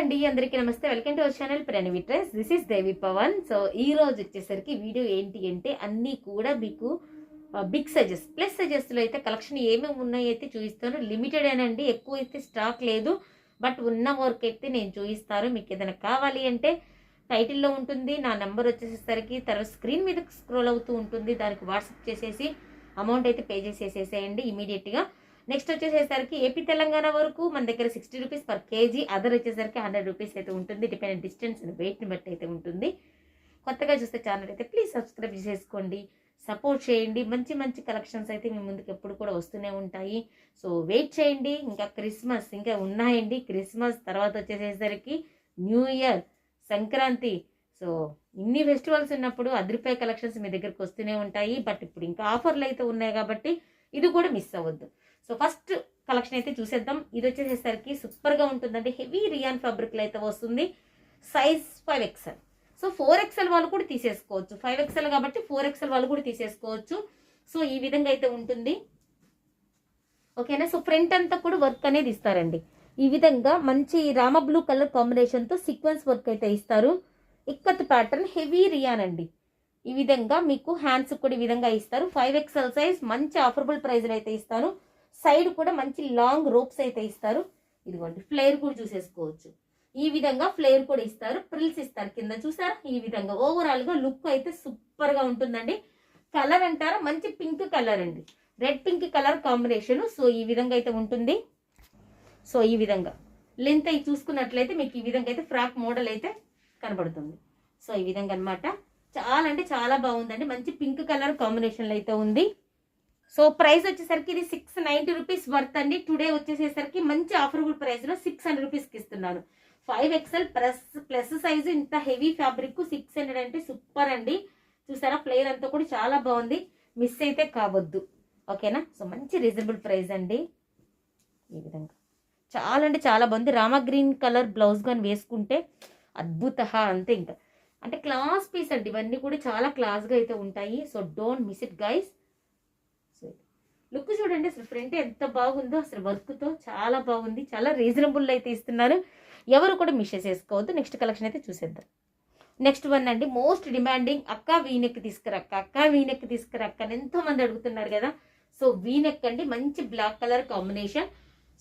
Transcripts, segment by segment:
అండి అందరికీ నమస్తే. Welcome to our channel Pranavi trends. This is Devi Pavan. So ఈ రోజు వచ్చేసరికి వీడియో ఏంటి అంటే అన్నీ కూడా మీకు బిగ్ సైజెస్ ప్లస్ సైజెస్లో అయితే కలెక్షన్ ఏమేమి ఉన్నాయి అయితే చూపిస్తాను. లిమిటెడ్ అనండి, ఎక్కువ అయితే స్టాక్ లేదు, బట్ ఉన్న వర్క్ అయితే నేను చూపిస్తాను. మీకు ఏదైనా కావాలి అంటే టైటిల్లో ఉంటుంది, నా నెంబర్ వచ్చేసరికి తర్వాత స్క్రీన్ మీద స్క్రోల్ అవుతూ ఉంటుంది, దానికి వాట్సాప్ చేసేసి అమౌంట్ అయితే పే చేసేసేసేయండి ఇమీడియట్గా. నెక్స్ట్ వచ్చేసరికి ఏపీ తెలంగాణ వరకు మన దగ్గర 60 రూపీస్ పర్ కేజీ, అదర్ వచ్చేసరికి 100 రూపీస్ అయితే ఉంటుంది. డిపెండెంట్ డిస్టెన్స్ అండ్ వెయిట్ని బట్టి అయితే ఉంటుంది. కొత్తగా చూస్తే ఛానల్ అయితే ప్లీజ్ సబ్స్క్రైబ్ చేసుకోండి, సపోర్ట్ చేయండి. మంచి మంచి కలెక్షన్స్ అయితే మీ ముందుకు ఎప్పుడు కూడా వస్తూనే ఉంటాయి. సో వెయిట్ చేయండి. ఇంకా క్రిస్మస్ ఇంకా ఉన్నాయండి. క్రిస్మస్ తర్వాత వచ్చేసరికి న్యూ ఇయర్, సంక్రాంతి, సో ఇన్ని ఫెస్టివల్స్ ఉన్నప్పుడు అదిరిపోయే కలెక్షన్స్ మీ దగ్గరకు వస్తూనే ఉంటాయి. బట్ ఇప్పుడు ఇంకా ఆఫర్లు అయితే ఉన్నాయి కాబట్టి ఇది కూడా మిస్ అవ్వద్దు. సో ఫస్ట్ కలెక్షన్ అయితే చూసేద్దాం. ఇది వచ్చేసరికి సూపర్గా ఉంటుందండి. హెవీ రియాన్ ఫ్యాబ్రిక్లో అయితే వస్తుంది. Size 5XL. సో 4XL వాళ్ళు కూడా తీసేసుకోవచ్చు. 5XL కాబట్టి 4XL వాళ్ళు కూడా తీసేసుకోవచ్చు. సో ఈ విధంగా అయితే ఉంటుంది. ఓకేనా. సో ఫ్రంట్ అంతా కూడా వర్క్ అనేది ఇస్తారండి. ఈ విధంగా మంచి రామ బ్లూ కలర్ కాంబినేషన్తో సీక్వెన్స్ వర్క్ అయితే ఇస్తారు. ఇక్కత్ ప్యాటర్న్ హెవీ రియాన్ అండి. ఈ విధంగా మీకు హ్యాండ్స్ కూడా ఈ విధంగా ఇస్తారు. 5XL సైజ్, మంచి ఆఫరబుల్ ప్రైజ్లో అయితే ఇస్తాను. సైడ్ కూడా మంచి లాంగ్ రోప్స్ అయితే ఇస్తారు. ఇదిగోండి ఫ్లేర్ కూడా చూసేసుకోవచ్చు. ఈ విధంగా ఫ్లేర్ కూడా ఇస్తారు, ప్రిల్స్ ఇస్తారు కింద, చూసారా. ఈ విధంగా ఓవరాల్ గా లుక్ అయితే సూపర్ గా ఉంటుందండి. కలర్ అంటారా, మంచి పింక్ కలర్ అండి, red pink colour combination. So ఈ విధంగా అయితే ఉంటుంది. సో ఈ విధంగా లెంత్ అయి చూసుకున్నట్లయితే మీకు ఈ విధంగా అయితే ఫ్రాక్ మోడల్ అయితే కనబడుతుంది. సో ఈ విధంగా అనమాట. చాలా అంటే చాలా బాగుందండి. మంచి పింక్ కలర్ కాంబినేషన్లో అయితే ఉంది. సో ప్రైస్ వచ్చేసరికి ఇది 690 రూపీస్ వర్త్ అండి. టుడే వచ్చేసేసరికి మంచి ఆఫరబుల్ ప్రైస్లో 600 రూపీస్కి ఇస్తున్నాను. 5XL ప్లస్ సైజు, ఇంత హెవీ ఫ్యాబ్రిక్ 600 అంటే సూపర్ అండి. చూసారా, ఫ్లేర్ అంతా కూడా చాలా బాగుంది. మిస్ అయితే కావద్దు. ఓకేనా. సో మంచి రీజనబుల్ ప్రైస్ అండి. ఈ విధంగా చాలా అంటే చాలా బాగుంది. రామా గ్రీన్ కలర్ బ్లౌజ్ కానీ వేసుకుంటే అద్భుత అంతే. ఇంకా అంటే క్లాస్ పీస్ అండి, ఇవన్నీ కూడా చాలా క్లాస్గా అయితే ఉంటాయి. So don't miss it guys. So look చూడండి, అసలు ఫ్రంట్ ఎంత బాగుందో, అసలు వర్క్తో చాలా బాగుంది. చాలా రీజనబుల్ అయితే ఇస్తున్నారు, ఎవరు కూడా మిస్ చేసుకోవద్దు. నెక్స్ట్ కలెక్షన్ అయితే చూసేద్దాం. నెక్స్ట్ వన్ అండి, మోస్ట్ డిమాండింగ్, అక్క వీనెక్ తీసుకురక్క, అక్క వీనెక్ తీసుకురక్క అని ఎంతో మంది అడుగుతున్నారు కదా. సో వీనెక్ అండి, మంచి బ్లాక్ కలర్ కాంబినేషన్.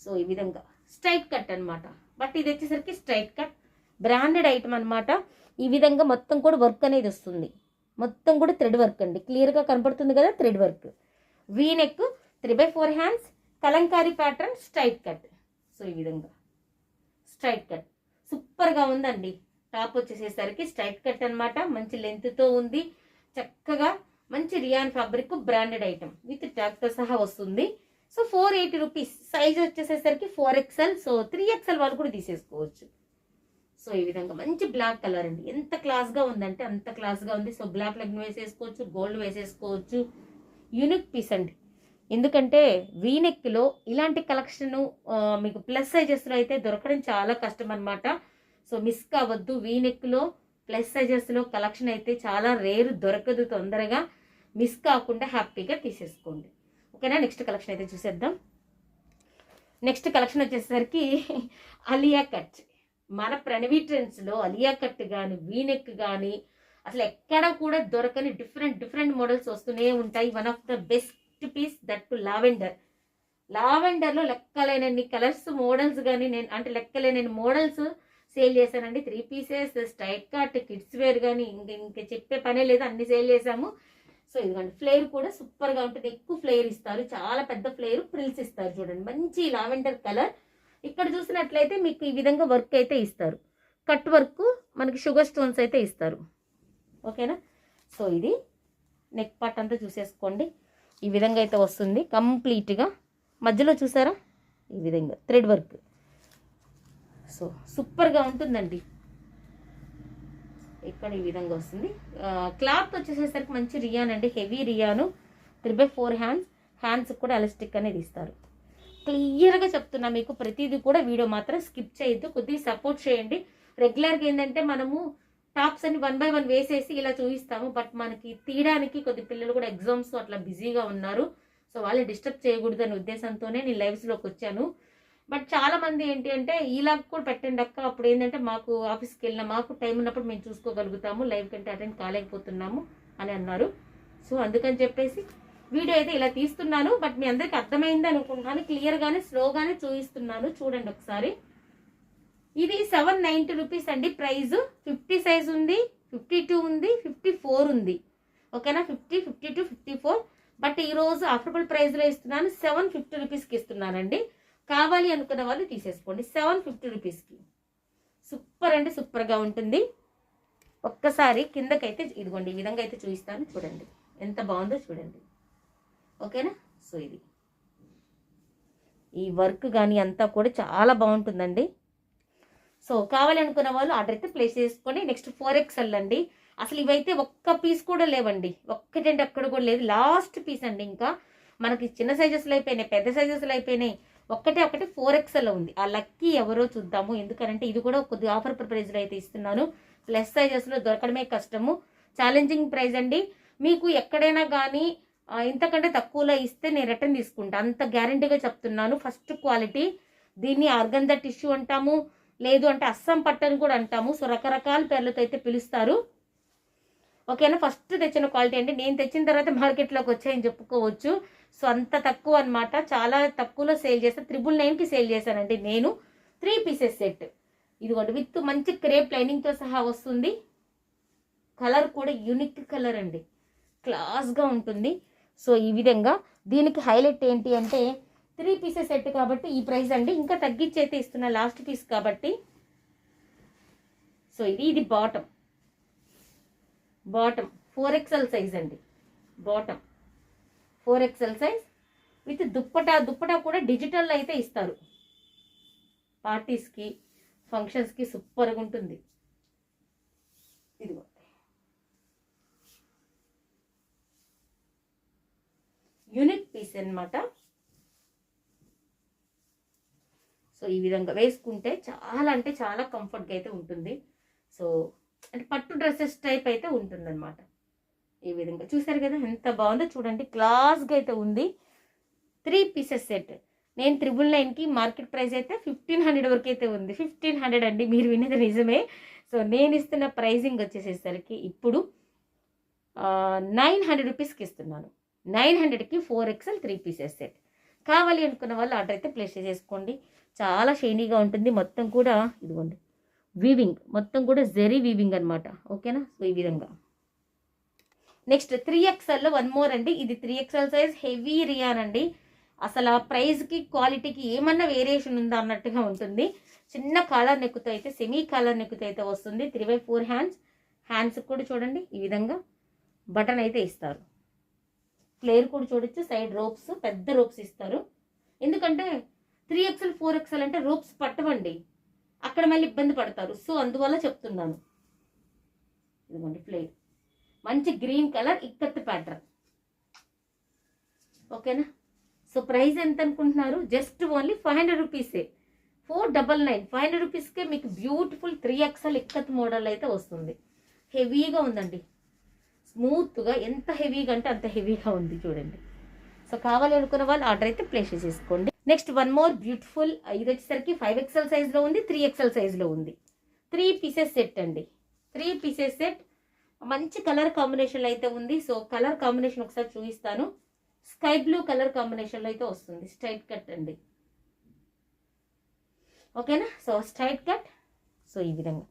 సో ఈ విధంగా స్ట్రైట్ కట్ అనమాట. బట్ ఇది వచ్చేసరికి స్ట్రైట్ కట్, బ్రాండెడ్ ఐటమ్ అనమాట. ఈ విధంగా మొత్తం కూడా వర్క్ అనేది వస్తుంది. మొత్తం కూడా థ్రెడ్ వర్క్ అండి, క్లియర్గా కనపడుతుంది కదా, thread work. V-neck, 3/4 hands, Kalamkari pattern, straight cut. So ఈ విధంగా స్ట్రైట్ కట్ సూపర్గా ఉందండి. టాప్ వచ్చేసేసరికి స్ట్రైట్ కట్ అనమాట. మంచి లెంత్తో ఉంది, చక్కగా మంచి rayon fabric, branded item with ట్యాగ్తో సహా వస్తుంది. So 480 rupees. సైజ్ వచ్చేసేసరికి 4XL. సో 3XL వాళ్ళు కూడా తీసేసుకోవచ్చు. సో ఈ విధంగా మంచి బ్లాక్ కలర్ అండి, ఎంత క్లాస్గా ఉందంటే అంత క్లాస్గా ఉంది. సో బ్లాక్ లెగ్ వేసేసుకోవచ్చు, గోల్డ్ వేసేసుకోవచ్చు. యూనిక్ పీస్ అండి. ఎందుకంటే వీనెక్లో ఇలాంటి కలెక్షన్ మీకు ప్లస్ సైజెస్లో అయితే దొరకడం చాలా కష్టం అనమాట. సో మిస్ కావద్దు. వీనెక్లో ప్లస్ సైజెస్లో కలెక్షన్ అయితే చాలా రేరు, దొరకదు తొందరగా. మిస్ కాకుండా హ్యాపీగా తీసేసుకోండి. ఓకేనా. నెక్స్ట్ కలెక్షన్ అయితే చూసేద్దాం. నెక్స్ట్ కలెక్షన్ వచ్చేసరికి అలియా కట్. మన ప్రణవి ట్రెండ్స్లో అలియా కట్ కానీ వీనెక్ కానీ అసలు ఎక్కడ కూడా దొరకని డిఫరెంట్ మోడల్స్ వస్తూనే ఉంటాయి. One of the best piece that to లావెండర్లో లెక్కలేనన్ని కలర్స్, మోడల్స్ కానీ నేను అంటే లెక్కలేనన్ని మోడల్స్ సేల్ చేశానండి. 3 pieces, straight cut, kids wear కానీ ఇంకా చెప్పే పనే లేదు, అన్ని సేల్ చేశాము. సో ఇదిగోండి ఫ్లేర్ కూడా సూపర్గా ఉంటుంది. ఎక్కువ ఫ్లేర్ ఇస్తారు, చాలా పెద్ద ఫ్లేర్, ప్రిల్స్ ఇస్తారు. చూడండి మంచి లావెండర్ కలర్. ఇక్కడ చూసినట్లయితే మీకు ఈ విధంగా వర్క్ అయితే ఇస్తారు. కట్ వర్క్, మనకి షుగర్ స్టోన్స్ అయితే ఇస్తారు. ఓకేనా. సో ఇది నెక్ పార్ట్ అంతా చూసేసుకోండి. ఈ విధంగా అయితే వస్తుంది కంప్లీట్గా. మధ్యలో చూసారా ఈ విధంగా థ్రెడ్ వర్క్. సో సూపర్గా ఉంటుందండి. ఇక్కడ ఈ విధంగా వస్తుంది. క్లాత్ వచ్చేసేసరికి మంచి రియాన్ అండి, హెవీ రియాను. 3/4 హ్యాండ్స్ కూడా ఎలాస్టిక్ అనేది ఇస్తారు. క్లియర్గా చెప్తున్నా మీకు, ప్రతిదీ కూడా వీడియో మాత్రం స్కిప్ చేయొద్దు, కొద్దిగా సపోర్ట్ చేయండి. రెగ్యులర్గా ఏంటంటే మనము టాప్స్ అన్ని 1 by 1 వేసేసి ఇలా చూపిస్తాము, బట్ మనకి తీయడానికి కొద్ది పిల్లలు కూడా ఎగ్జామ్స్ అట్లా బిజీగా ఉన్నారు. సో వాళ్ళని డిస్టర్బ్ చేయకూడదు అనే ఉద్దేశంతోనే నేను లైవ్స్లోకి వచ్చాను. బట్ చాలా మంది ఏంటి అంటే ఇలాగ కూడా పెట్టండి అక్క, అప్పుడు ఏంటంటే మాకు ఆఫీస్కి వెళ్ళినా మాకు టైం ఉన్నప్పుడు మేము చూసుకోగలుగుతాము, లైవ్ కంటే అటెండ్ కాలేకపోతున్నాము అని అన్నారు. సో అందుకని చెప్పేసి వీడియో అయితే ఇలా తీస్తున్నాను. బట్ మీ అందరికి అర్థమైంది అనుకుంటున్నాను, క్లియర్గానే స్లోగానే చూపిస్తున్నాను, చూడండి ఒకసారి. ఇది 790 రూపీస్ అండి ప్రైస్. 50 సైజ్ ఉంది, 52 ఉంది, 54 ఉంది. ఓకేనా, 50, 52, 54. బట్ ఈరోజు అఫోర్డబుల్ ప్రైస్లో ఇస్తున్నాను, 750 రూపీస్కి ఇస్తున్నానండి. కావాలి అనుకున్న వాళ్ళు తీసేసుకోండి 750 రూపీస్కి. సూపర్ అంటే సూపర్గా ఉంటుంది. ఒక్కసారి కిందకైతే ఇదిగోండి ఈ విధంగా అయితే చూపిస్తాను, చూడండి ఎంత బాగుందో చూడండి. ఓకేనా, సో ఇది ఈ వర్క్ కానీ అంతా కూడా చాలా బాగుంటుందండి. సో కావాలి అనుకున్న వాళ్ళు ఆర్డర్ అయితే ప్లేస్ చేసుకోండి. నెక్స్ట్ 4XL అండి. అసలు ఇవైతే ఒక్క పీస్ కూడా లేవండి, ఒక్కటంటే అక్కడ కూడా లేదు, లాస్ట్ పీస్ అండి. ఇంకా మనకి చిన్న సైజెస్లో అయిపోయినాయి, పెద్ద సైజెస్లో అయిపోయినాయి, ఒకటి 4XL ఉంది. ఆ లక్కీ ఎవరో చూద్దాము, ఎందుకంటే ఇది కూడా కొద్దిగా ఆఫర్ ప్రైస్లో అయితే ఇస్తున్నాను. ప్లస్ సైజెస్లో దొరకడమే కష్టము, ఛాలెంజింగ్ ప్రైస్ అండి. మీకు ఎక్కడైనా కానీ ఇంతకంటే తక్కువలో ఇస్తే నేను రిటర్న్ తీసుకుంటా, అంత గ్యారంటీగా చెప్తున్నాను. ఫస్ట్ క్వాలిటీ, దీన్ని ఆర్గంజా టిష్యూ అంటాము, లేదు అంటే అస్సాం పట్టని కూడా అంటాము. సో రకరకాల పేర్లతో అయితే పిలుస్తారు. ఓకేనా, ఫస్ట్ తెచ్చిన క్వాలిటీ అండి. నేను తెచ్చిన తర్వాత మార్కెట్లోకి వచ్చాయని చెప్పుకోవచ్చు. సో అంత తక్కువ అనమాట, చాలా తక్కువలో సేల్ చేస్తాను. 999కి సేల్ చేశానండి నేను. 3 పీసెస్ సెట్ ఇదిగోండి, విత్ మంచి క్రేప్ లైనింగ్తో సహా వస్తుంది. కలర్ కూడా యూనిక్ కలర్ అండి, క్లాస్గా ఉంటుంది. సో ఈ విధంగా దీనికి హైలైట్ ఏంటి అంటే 3 పీసెస్ సెట్ కాబట్టి ఈ ప్రైస్ అండి. ఇంకా తగ్గించి అయితే ఇస్తున్నా లాస్ట్ పీస్ కాబట్టి. సో ఇది బాటమ్ 4XL సైజ్ అండి. Bottom 4XL size with dupatta కూడా డిజిటల్ అయితే ఇస్తారు. పార్టీస్కి ఫంక్షన్స్కి సూపర్గా ఉంటుంది. ఇదిగో యూనిక్ పీస్ అన్నమాట. సో ఈ విధంగా వేసుకుంటే చాలా అంటే చాలా కంఫర్ట్గా అయితే ఉంటుంది. సో అంటే పట్టు డ్రెస్సెస్ టైప్ అయితే ఉంటుంది అనమాట. ఈ విధంగా చూసారు కదా ఎంత బాగుందో చూడండి, క్లాస్గా అయితే ఉంది. 3 పీసెస్ సెట్ నేను 999కి మార్కెట్ ప్రైస్ అయితే 1500 వరకు అయితే ఉంది. 1500 అండి, మీరు వినేది నిజమే. సో నేను ఇస్తున్న ప్రైజింగ్ వచ్చేసేసరికి ఇప్పుడు 900 రూపీస్కి ఇస్తున్నాను. 900కి 4XL 3 పీసెస్ సెట్. కావాలి అనుకున్న వాళ్ళు ఆర్డర్ అయితే ప్లేస్ చేసుకోండి. చాలా షైనీగా ఉంటుంది, మొత్తం కూడా ఇదిగోండి వీవింగ్, మొత్తం కూడా జెరీ వీవింగ్ అనమాట. ఓకేనా, సో ఈ విధంగా. నెక్స్ట్ 3XLలో 1 మోర్ అండి. ఇది 3XL సైజ్ హెవీ రియాన్ అండి. అసలు ఆ ప్రైస్కి క్వాలిటీకి ఏమన్నా వేరియేషన్ ఉందా అన్నట్టుగా ఉంటుంది. చిన్న కాలర్ నెక్కుతో అయితే, సెమీ కాలర్ నెక్కుతో అయితే వస్తుంది. 3/4 హ్యాండ్స్ కూడా చూడండి ఈ విధంగా బటన్ అయితే ఇస్తారు. ఫ్లేర్ కూడా చూడొచ్చు, సైడ్ రోప్స్, పెద్ద రోప్స్ ఇస్తారు. ఎందుకంటే 3XL 4XL అంటే రోప్స్ పట్టవండి, అక్కడ మళ్ళీ ఇబ్బంది పడతారు. సో అందువల్ల చెప్తున్నాను. ఇదిగోండి ఫ్లేర్, మంచి గ్రీన్ కలర్ ఇక్కత్ ప్యాటర్న్. ఓకేనా, సో ప్రైస్ ఎంత అనుకుంటున్నారు? జస్ట్ ఓన్లీ 500 రూపీసే. 499, 500 రూపీస్కే మీకు బ్యూటిఫుల్ 3XL ఇక్కత్ మోడల్ అయితే వస్తుంది. హెవీగా ఉందండి, స్మూత్గా, ఎంత హెవీగా అంటే అంత హెవీగా ఉంది చూడండి. సో కావాలి అనుకున్న వాళ్ళు ఆర్డర్ అయితే ప్లేస్ చేసుకోండి. నెక్స్ట్ 1 మోర్ బ్యూటిఫుల్, ఇది వచ్చేసరికి 5XL సైజ్లో ఉంది, 3XL సైజ్లో ఉంది. 3 పీసెస్ సెట్ అండి. 3 పీసెస్ సెట్ మంచి కలర్ కాంబినేషన్లో అయితే ఉంది. సో కలర్ కాంబినేషన్ ఒకసారి చూపిస్తాను. స్కై బ్లూ కలర్ కాంబినేషన్లో అయితే వస్తుంది. స్ట్రైట్ కట్ అండి. ఓకేనా, సో స్ట్రైట్ కట్. సో ఈ విధంగా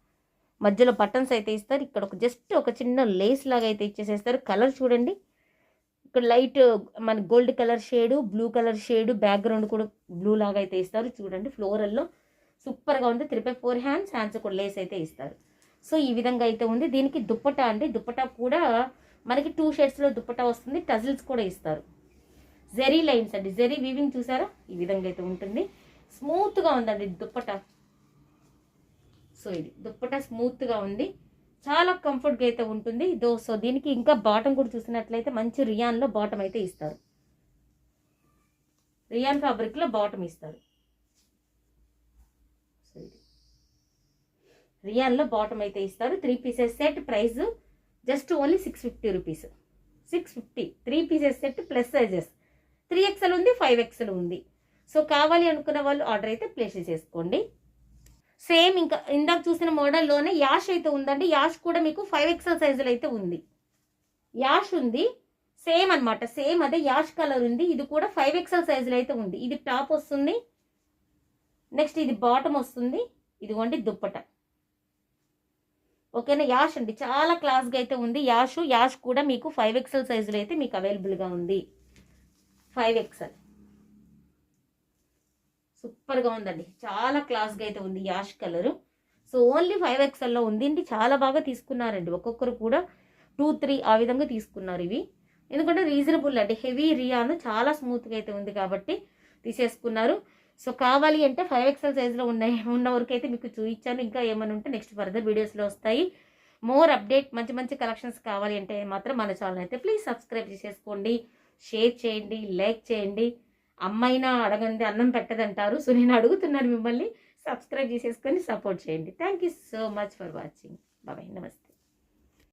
మధ్యలో బటన్స్ అయితే ఇస్తారు. ఇక్కడ ఒక చిన్న లేస్ లాగా అయితే ఇచ్చేసేస్తారు. కలర్ చూడండి, ఇక్కడ లైట్ మన gold colour shade, blue colour shade, background కూడా బ్లూ లాగా అయితే ఇస్తారు చూడండి. ఫ్లోరల్లో సూపర్గా ఉంది. 3/4 హ్యాండ్స్ కూడా లేస్ అయితే ఇస్తారు. సో ఈ విధంగా అయితే ఉంది. దీనికి దుప్పటా అండి, దుప్పటా కూడా మనకి 2 షేడ్స్లో దుప్పటా వస్తుంది. టజిల్స్ కూడా ఇస్తారు. జెరీ లైన్స్ అండి, జెరీ వీవింగ్ చూసారా, ఈ విధంగా అయితే ఉంటుంది. స్మూత్గా ఉందండి దుప్పటా. సో ఇది దుప్పటా స్మూత్గా ఉంది, చాలా కంఫర్ట్గా అయితే ఉంటుంది. సో దీనికి ఇంకా బాటమ్ కూడా చూసినట్లయితే మంచి రియాన్లో బాటమ్ అయితే ఇస్తారు. రియాన్ ఫ్యాబ్రిక్లో బాటమ్ ఇస్తారు. సో ఇది రియాన్లో బాటమ్ అయితే ఇస్తారు. 3 pieces set price just only 650 rupees. 650 3 pieces set plus sizes. 3XL ఉంది, 5XL ఉంది. సో కావాలి అనుకున్న వాళ్ళు ఆర్డర్ అయితే ప్లేస్ చేసుకోండి. సేమ్ ఇంకా ఇందాక చూసిన మోడల్లోనే యాష్ అయితే ఉందండి. యాష్ కూడా మీకు 5XL సైజులో అయితే ఉంది. యాష్ ఉంది, సేమ్ అనమాట, సేమ్ అదే యాష్ కలర్ ఉంది. ఇది కూడా 5XL సైజులో అయితే ఉంది. ఇది టాప్ వస్తుంది, నెక్స్ట్ ఇది బాటమ్ వస్తుంది. ఇదిగోండి దుప్పట. ఓకేనా, యాష్ అండి, చాలా క్లాస్గా అయితే ఉంది. యాష్ కూడా మీకు 5XL సైజులో అయితే మీకు అవైలబుల్గా ఉంది. 5XL సూపర్గా ఉందండి, చాలా క్లాస్గా అయితే ఉంది యాష్ కలరు. సో ఓన్లీ 5XLలో ఉంది అండి. చాలా బాగా తీసుకున్నారండి, ఒక్కొక్కరు కూడా 2, 3 ఆ విధంగా తీసుకున్నారు ఇవి. ఎందుకంటే రీజనబుల్ అండి, హెవీ రియాను చాలా స్మూత్గా అయితే ఉంది కాబట్టి తీసేసుకున్నారు. సో కావాలి అంటే 5XL సైజులో ఉన్న వరకు అయితే మీకు చూపించాను. ఇంకా ఏమైనా ఉంటే నెక్స్ట్ ఫర్దర్ వీడియోస్లో వస్తాయి. మోర్ అప్డేట్ మంచి మంచి కలెక్షన్స్ కావాలి అంటే మాత్రం మన ఛానల్ అయితే ప్లీజ్ సబ్స్క్రైబ్ చేసేసుకోండి, షేర్ చేయండి, లైక్ చేయండి. అమ్మైనా అడగండి అన్నం పెట్టదంటారు. సో నేను అడుగుతున్నాను మిమ్మల్ని, సబ్స్క్రైబ్ చేసేసుకొని సపోర్ట్ చేయండి. Thank you so much for watching. Bye, నమస్తే.